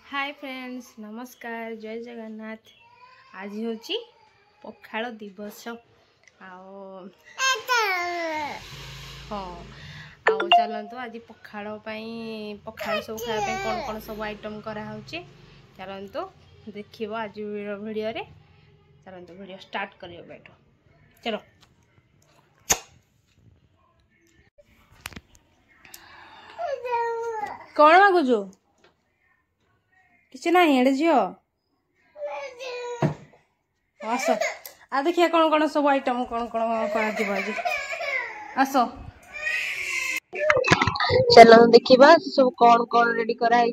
Hi friends नमस्कार जय जगन्नाथ। आज हूँ पखाड़ दिवस हाँ चलतु आज पखाड़ पखाड़ सब खाया कौन कौन सब आइटम कराऊँच चलतु देख आज वीडियो रे चलतु वीडियो स्टार्ट करियो बैठो चलो। कौन मागुचु किसी ना हेड़ झील आस आ देखिए कौन कौन सब आइटम कौन कौन आज आस चलो देखा सब कौन कौन रेडी कराई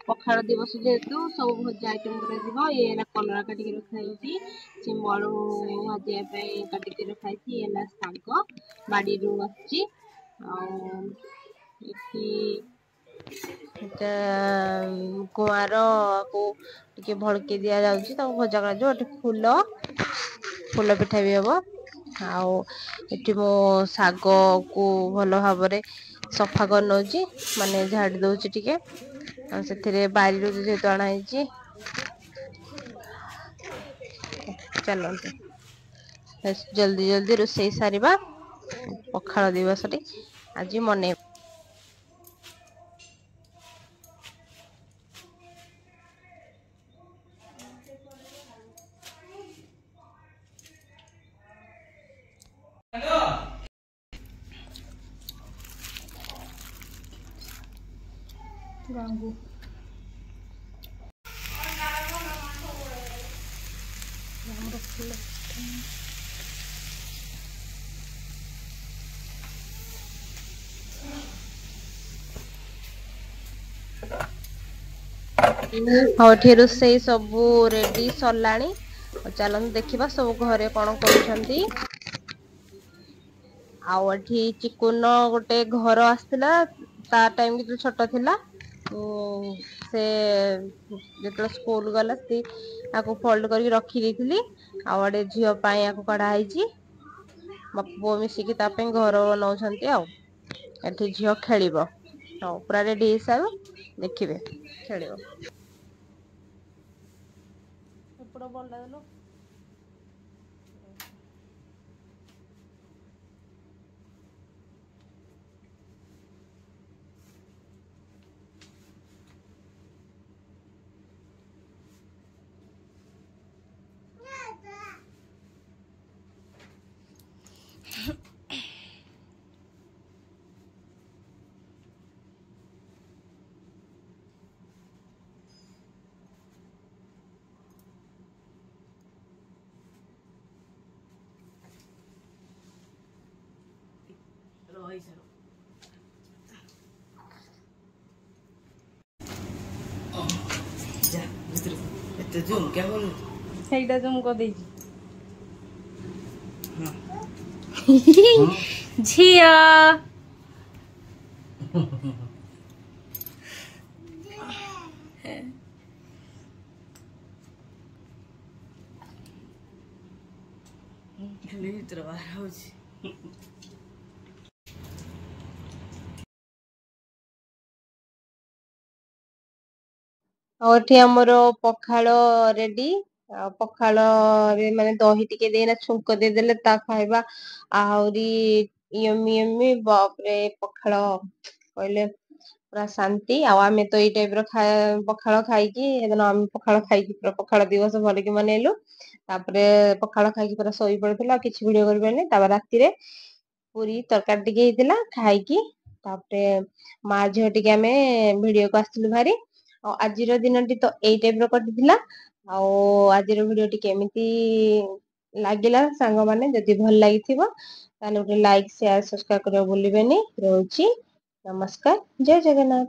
पखाड़ दिवस जेहेतु सब भजा आइटम कर कलरा काटिक रखाई चिम्बड़ भाजापी काटिक रखाई शाग बाड़ी आसी गुआर को भड़के दि जाऊँगी भजा कर फूल फूल पिठा भी हम आठी मो शाग को भल भाव सफा कर नौ माने झाड़ी दौची टिके से बारी जेहेतु आनाई चलते जल्दी जल्दी रोषे सारिबा पखाड़ दिवस आज मन गांगू हाँ रोषे सब रेडी सरला चलते देखा सब घरे कौन कर चिकुन गोटे घर आसला ता टाइम की छोट थिला से जो स्कूल गला फोल्ड कर रखी देती आड़े झीपाई कढ़ाई पुओ मिसिकी घर बनाऊँ झील खेल पूरा रेडी हो सारू देखिए खेल जूम क्या बोल हेडा जूम को दे झिया खाली भीतर बाहर होची आमर पखाड़ रेडी पखाड़ माने दही टिके देना छुंक देदेले ता खाइबा आहरी यमी यमी बापरे पखाड़ कहले पूरा शांति आमे तो ये टाइप रो पखाड़ खाई आम पखाड़ खाई पूरा पखाड़ दिवस भल कि मनइलु पखाड़ खाई पूरा शोई पड़ता किसी वीडियो कर राति पूरी तरकारी टिके होता खाई माँ झील टिके आम भिडियो को आसलु भारी आज दिन टी तो यही टाइप कटि आज वीडियो टी केमिति लगिला सांग माने जदि भल लगी लाइक शेयर सब्सक्राइब करने भूलिबेनी। रोची नमस्कार जय जगन्नाथ।